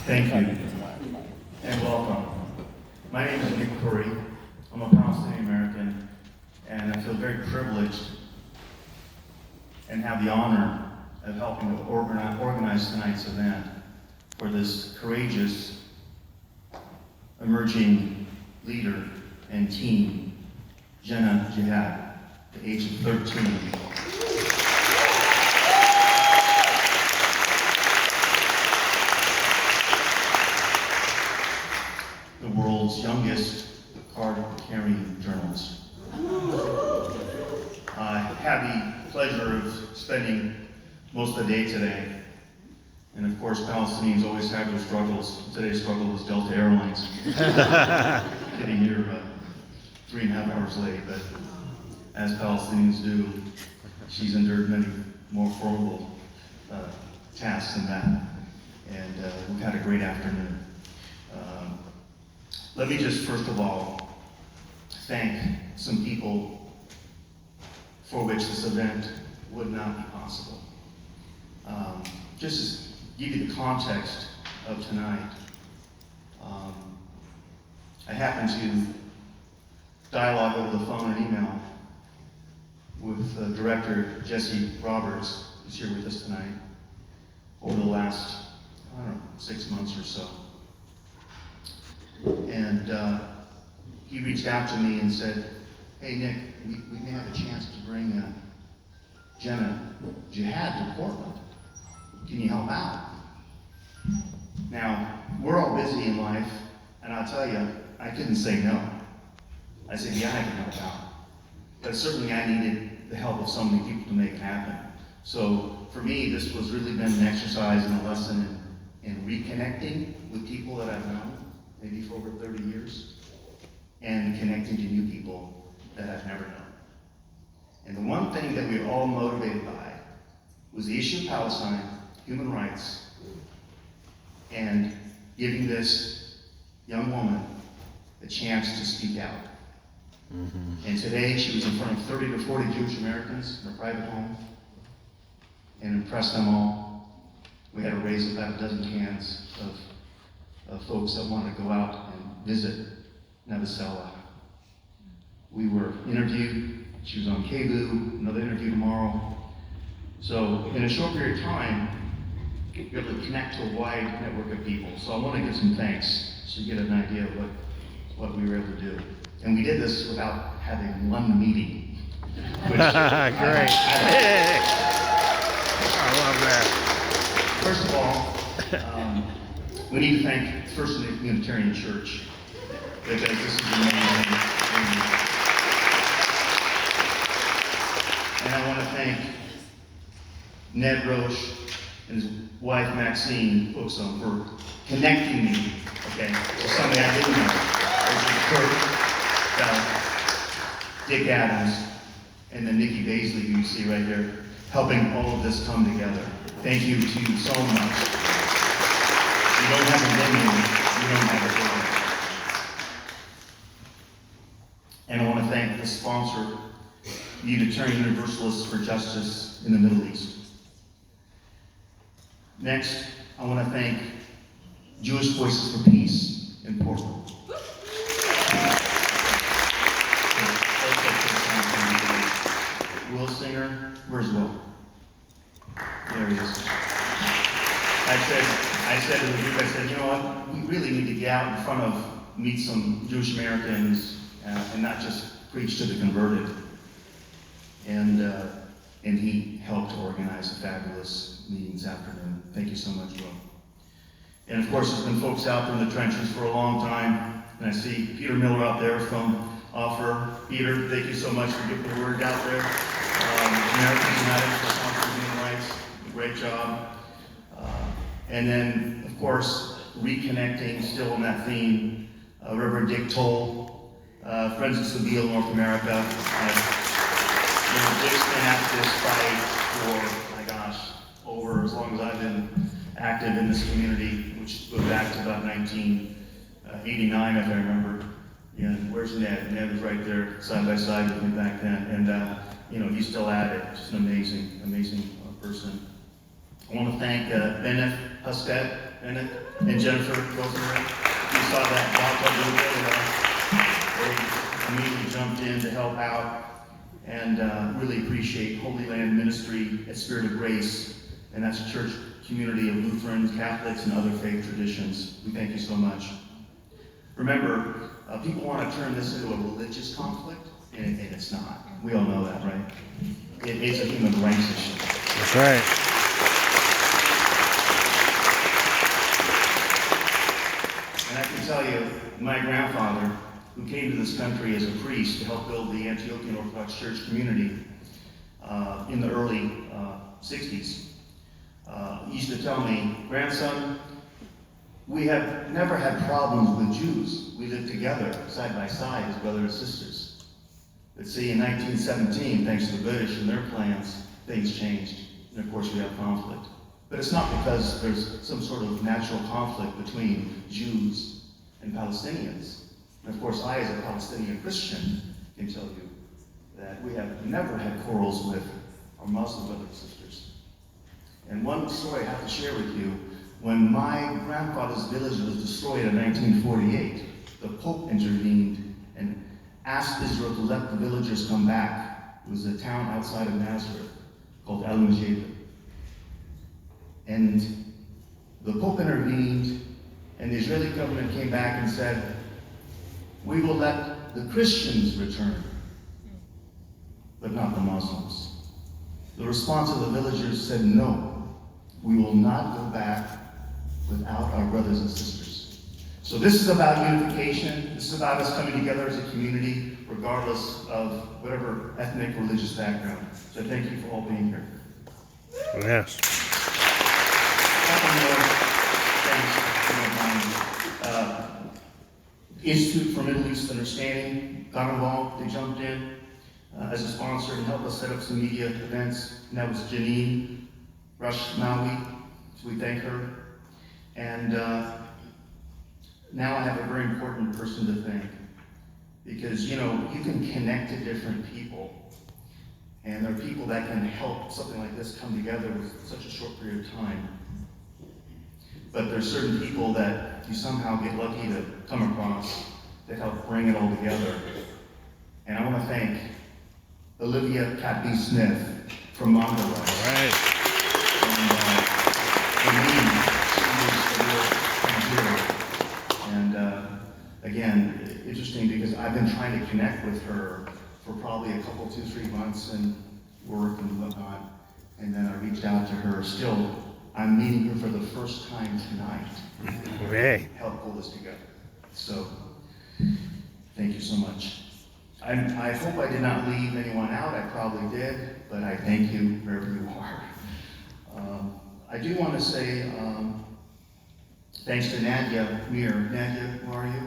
Thank you, and welcome. My name is Nich Khoury. I'm a Palestinian American, and I feel very privileged and have the honor of helping to organize tonight's event for this courageous, emerging leader and teen, Janna Jihad, at the age of 13. The world's youngest card-carrying journalist. I had the pleasure of spending most of the day today, and of course Palestinians always have their struggles. Today's struggle was Delta Airlines. Getting here 3.5 hours late, but as Palestinians do, she's endured many more formidable tasks than that, and we've had a great afternoon. Let me just first of all thank some people for which this event would not be possible. Just to give you the context of tonight, I happened to dialogue over the phone and email with Director Jesse Roberts, who's here with us tonight, over the last, 6 months or so. And he reached out to me and said, "Hey Nick, we may have a chance to bring Janna Jihad to Portland. Can you help out?" Now, we're all busy in life, and I'll tell you, I couldn't say no. I said, yeah, I can help out. But certainly I needed the help of so many people to make it happen. So for me, this was really been an exercise and a lesson in reconnecting with people that I've known, maybe for over 30 years, and connecting to new people that I've never known. And the one thing that we were all motivated by was the issue of Palestine, human rights, and giving this young woman a chance to speak out. Mm-hmm. And today she was in front of 30 to 40 Jewish Americans in a private home and impressed them all. We had to raise about a dozen hands of folks that wanted to go out and visit Nevisela. We were interviewed. She was on KBOO, another interview tomorrow. So in a short period of time, we were able to connect to a wide network of people. So I want to give some thanks so you get an idea of what we were able to do. And we did this without having one meeting. Which Great. I love that. First of all, we need to thank first the Unitarian Church, because this is amazing. And I want to thank Ned Roche and his wife Maxine Fuxum for connecting me, to somebody I didn't know. Kurt, Dick Adams, and then Nikki Baisley, who you see right there, helping all of this come together. Thank you to you so much. You don't have a venue, you don't have a building. And I want to thank the sponsor, the Unitarian Universalists for Justice in the Middle East. Next, I want to thank Jewish Voices for Peace in Portland. Will Singer, where's Will? There he is. I said to the group, you know what, we really need to get out in front of, meet some Jewish Americans, and not just preach to the converted. And he helped to organize a fabulous meeting this afternoon. Thank you so much, Will. And of course, there's been folks out there in the trenches for a long time, and I see Peter Miller out there from Offer. Peter, thank you so much for getting the word out there. Americans United for Sponsoring Human Rights, great job. And then, of course, reconnecting, still on that theme, Reverend Dick Toll, Friends of Seville, North America. Dick's been at this fight for, over as long as I've been active in this community, which goes back to about 1989, if I remember. And where's Ned? Ned was right there, side by side with me back then. And he's still at it. Just an amazing person. I want to thank Bennett Husted, Bennett, and Jennifer Rosenberg. You saw that they immediately jumped in to help out, and really appreciate Holy Land Ministry at Spirit of Grace, and that's a church community of Lutherans, Catholics, and other faith traditions. We thank you so much. Remember, people want to turn this into a religious conflict, and it's not. We all know that, right? It is a human rights issue. That's right. And I can tell you, my grandfather, who came to this country as a priest to help build the Antiochian Orthodox Church community in the early 60s, he used to tell me, grandson, we have never had problems with Jews. We lived together, side by side, as brothers and sisters. But see, in 1917, thanks to the British and their plans, things changed. And of course, we have conflict. But it's not because there's some sort of natural conflict between Jews and Palestinians. And of course, I, as a Palestinian Christian, can tell you that we have never had quarrels with our Muslim brothers and sisters. And one story I have to share with you, when my grandfather's village was destroyed in 1948, the Pope intervened and asked Israel to let the villagers come back. It was a town outside of Nazareth called Elliott Chapel. And the Pope intervened, and the Israeli government came back and said, we will let the Christians return, but not the Muslims. The response of the villagers said, no, we will not go back without our brothers and sisters. So this is about unification. This is about us coming together as a community, regardless of whatever ethnic, religious background. So thank you for all being here. Yes. Institute for Middle East Understanding got involved. They jumped in as a sponsor and helped us set up some media events. And that was Janine Rush Maui, so we thank her. And now I have a very important person to thank, because you can connect to different people, and there are people that can help something like this come together with such a short period of time. But there's certain people that you somehow get lucky to come across that help bring it all together. And I want to thank Olivia Katbi Smith from Mondoweiss. All right. And again, interesting because I've been trying to connect with her for probably a couple, 2-3 months and work and whatnot. And then I reached out to her. Still, I'm meeting her for the first time tonight. Okay. Help pull this together. So, thank you so much. I hope I did not leave anyone out. I probably did, but I thank you wherever you are. I do want to say thanks to Nadia Mir. Nadia, where are you?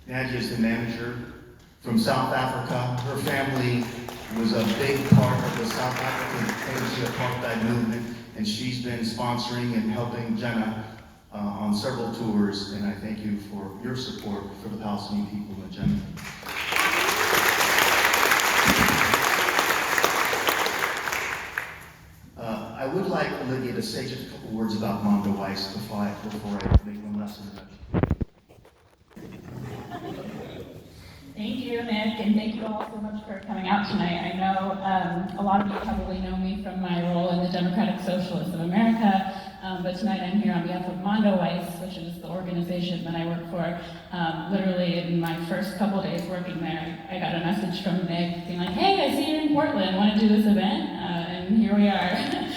Nadia is the manager from South Africa. Her family was a big part of the South African anti-apartheid movement, and she's been sponsoring and helping Janna on several tours, and I thank you for your support for the Palestinian people in Janna. I would like Olivia to say just a couple words about Mondoweiss before I make one last introduction. Thank you, Nick, and thank you all so much for coming out tonight. I know a lot of you probably know me from my role in the Democratic Socialists of America, but tonight I'm here on behalf of Mondoweiss, which is the organization that I work for. Literally in my first couple days working there, I got a message from Nick being like, hey, I see you're in Portland, want to do this event? And here we are.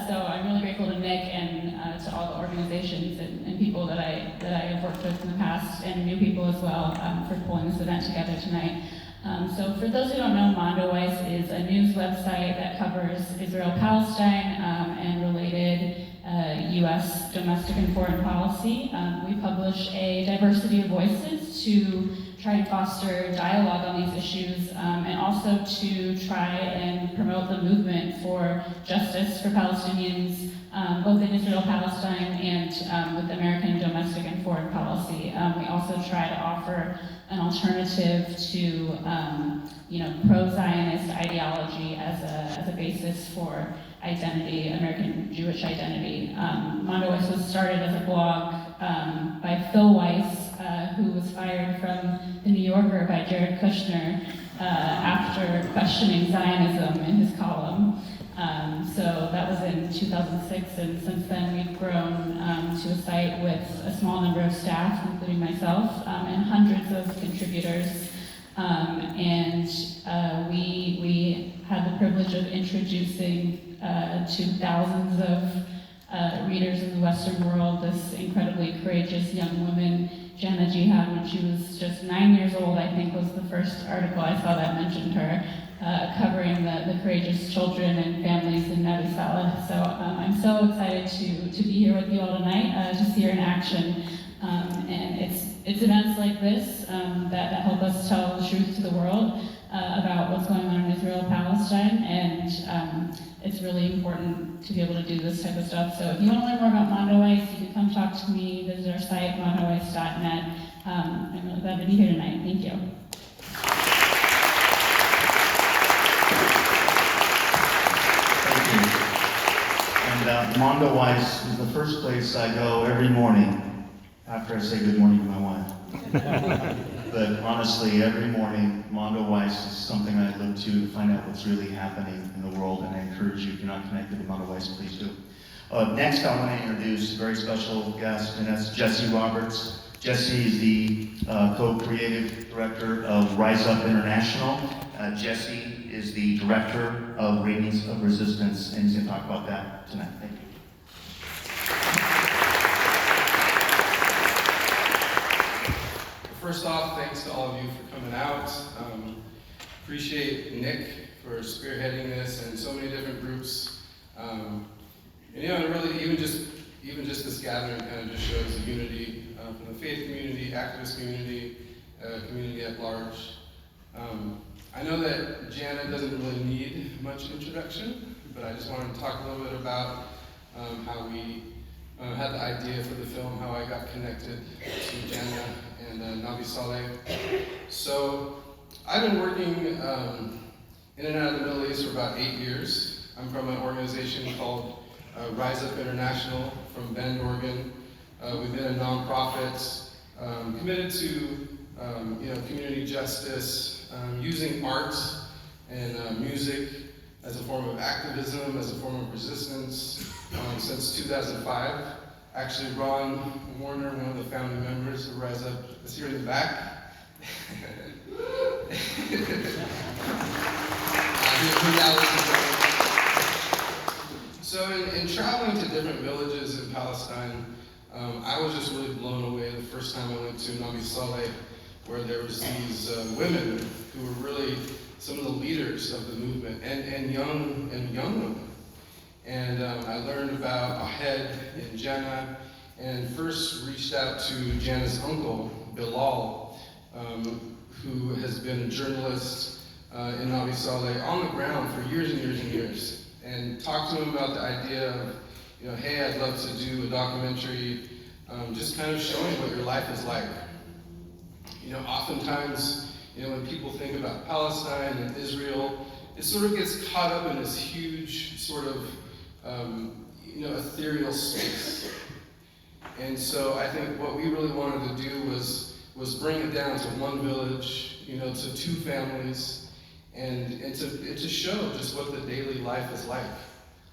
So I'm really grateful to Nick and to all the organizations and people that I have worked with in the past, and new people as well, for pulling this event together tonight. So for those who don't know, Mondoweiss is a news website that covers Israel-Palestine and related U.S. domestic and foreign policy. We publish a diversity of voices to try and foster dialogue on these issues, and also to try and promote the movement for justice for Palestinians, both in Israel, Palestine, and with American domestic and foreign policy. We also try to offer an alternative to pro-Zionist ideology as a basis for identity, American Jewish identity. Mondoweiss was started as a blog by Phil Weiss, who was fired from The New Yorker by Jared Kushner after questioning Zionism in his column. So that was in 2006, and since then we've grown to a site with a small number of staff, including myself, and hundreds of contributors. We had the privilege of introducing to thousands of readers in the Western world this incredibly courageous young woman, Janna Jihad, when she was just 9 years old, I think was the first article I saw that mentioned her, covering the courageous children and families in Nabi Saleh. So I'm so excited to be here with you all tonight, to see her in action. And it's events like this that help us tell the truth to the world about what's going on in Israel, Palestine, and it's really important to be able to do this type of stuff. So if you want to learn more about Mondoweiss, you can come talk to me, visit our site, mondoweiss.net. I'm really glad to be here tonight. Thank you. And Mondoweiss is the first place I go every morning after I say good morning to my wife. But honestly, every morning, Mondoweiss is something I look to find out what's really happening in the world, and I encourage you, if you're not connected to Mondoweiss, please do. Next, I want to introduce a very special guest, and that's Jesse Roberts. Jesse is the co-creative director of Riseup International. Jesse is the director of Radiance of Resistance, and he's going to talk about that tonight. Thank you. First off, thanks to all of you for coming out. Appreciate Nich for spearheading this and so many different groups. And really, even just this gathering kind of just shows the unity from the faith community, activist community, community at large. I know that Janna doesn't really need much introduction, but I just wanted to talk a little bit about how we had the idea for the film, how I got connected to Janna and Nabi Saleh. So I've been working in and out of the Middle East for about 8 years. I'm from an organization called Riseup International from Bend, Oregon. We've been a nonprofit committed to community justice, using art and music as a form of activism, as a form of resistance since 2005. Actually, Ron Warner, one of the founding members of Riseup, is here in the back. So in traveling to different villages in Palestine, I was just really blown away the first time I went to Nabi Saleh, where there was these women who were really some of the leaders of the movement, and young women. And I learned about Ahed in Janna, and first reached out to Janna's uncle, Bilal, who has been a journalist in Nabi Saleh on the ground for years and years and years, and talked to him about the idea of, hey, I'd love to do a documentary, just kind of showing what your life is like. Oftentimes, when people think about Palestine and Israel, it sort of gets caught up in this huge sort of, ethereal space. And so I think what we really wanted to do was bring it down to one village, to two families, and to show just what the daily life is like,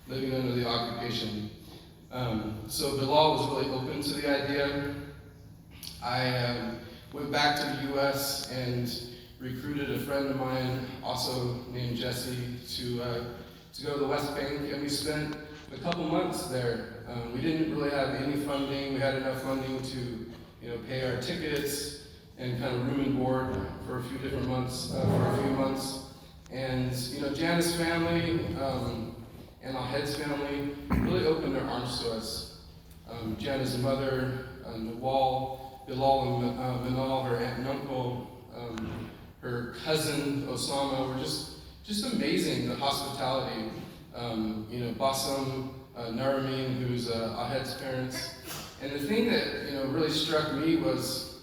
living under the occupation. So Bilal was really open to the idea. I went back to the US and recruited a friend of mine, also named Jesse, to go to the West Bank, and we spent a couple months there. We didn't really have any funding. We had enough funding to, pay our tickets and kind of room and board for a few different months, And, Janna's family and Ahed's family really opened their arms to us. Janna's mother, Nawal, Bilal and Manal, her aunt and uncle, her cousin Osama were just amazing. The hospitality. Bassem, Naramin, who's Ahed's parents. And the thing that really struck me was,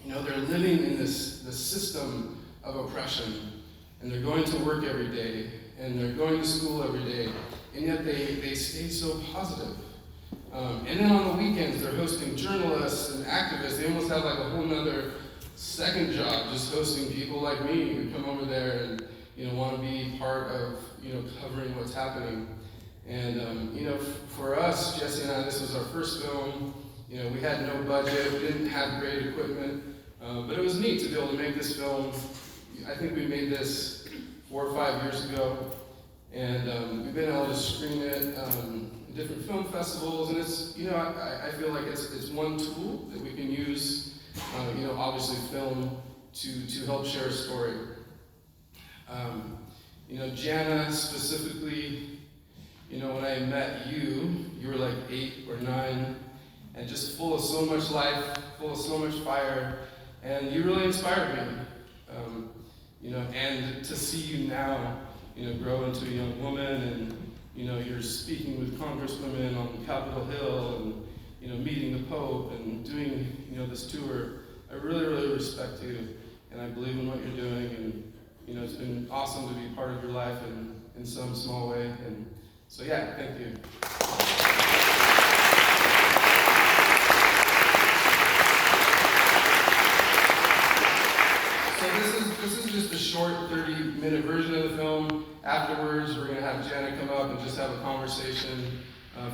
they're living in this system of oppression, and they're going to work every day, and they're going to school every day, and yet they stay so positive. And then on the weekends, they're hosting journalists and activists. They almost have like a whole nother second job, just hosting people like me who come over there and want to be part of covering what's happening. And for us, Jesse and I, this was our first film. We had no budget, we didn't have great equipment, but it was neat to be able to make this film. I think we made this 4 or 5 years ago, and we've been able to screen it in different film festivals. And it's I feel like it's one tool that we can use. Obviously film to help share a story. Janna specifically, when I met you were like 8 or 9, and just full of so much life, full of so much fire, and you really inspired me. And to see you now, grow into a young woman, and you're speaking with congresswomen on Capitol Hill, and meeting the Pope, and doing this tour. I really, really respect you, and I believe in what you're doing, and it's been awesome to be part of your life in some small way. And so yeah, thank you. So this is just a short 30-minute version of the film. Afterwards, we're gonna have Janna come up and just have a conversation.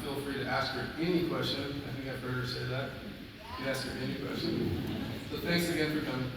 Feel free to ask her any question. I think I've heard her say that. You can ask her any question. So thanks again for coming.